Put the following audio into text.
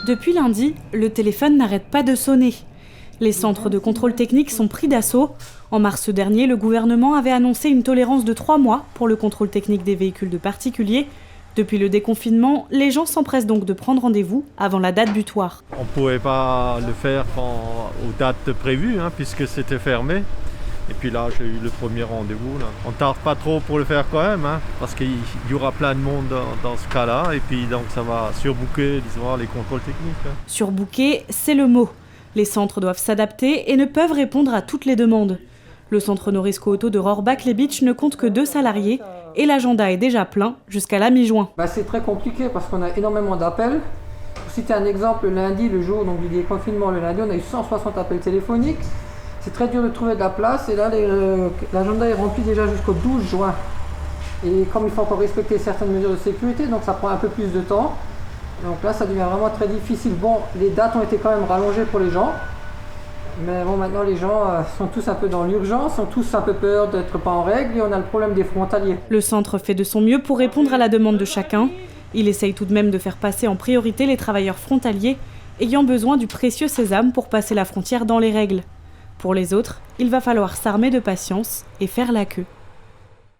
Depuis lundi, le téléphone n'arrête pas de sonner. Les centres de contrôle technique sont pris d'assaut. En mars dernier, le gouvernement avait annoncé une tolérance de 3 mois pour le contrôle technique des véhicules de particuliers. Depuis le déconfinement, les gens s'empressent donc de prendre rendez-vous avant la date butoir. On ne pouvait pas le faire aux dates prévues, puisque c'était fermé. Et puis là, j'ai eu le premier rendez-vous. Là. On ne tarde pas trop pour le faire quand même, parce qu'il y aura plein de monde dans ce cas-là. Et puis donc ça va surbooker, disons, les contrôles techniques. Surbooker, c'est le mot. Les centres doivent s'adapter et ne peuvent répondre à toutes les demandes. Le centre Norisco Auto de Rohrbach-les-Bitches ne compte que 2 salariés et l'agenda est déjà plein jusqu'à la mi-juin. C'est très compliqué parce qu'on a énormément d'appels. Pour citer un exemple, le lundi, le jour du déconfinement, le lundi, on a eu 160 appels téléphoniques. C'est très dur de trouver de la place et là, l'agenda est rempli déjà jusqu'au 12 juin. Et comme il faut encore respecter certaines mesures de sécurité, donc ça prend un peu plus de temps. Donc là, ça devient vraiment très difficile. Bon, les dates ont été quand même rallongées pour les gens. Mais bon, maintenant, les gens sont tous un peu dans l'urgence, ont tous un peu peur d'être pas en règle et on a le problème des frontaliers. Le centre fait de son mieux pour répondre à la demande de chacun. Il essaye tout de même de faire passer en priorité les travailleurs frontaliers ayant besoin du précieux sésame pour passer la frontière dans les règles. Pour les autres, il va falloir s'armer de patience et faire la queue.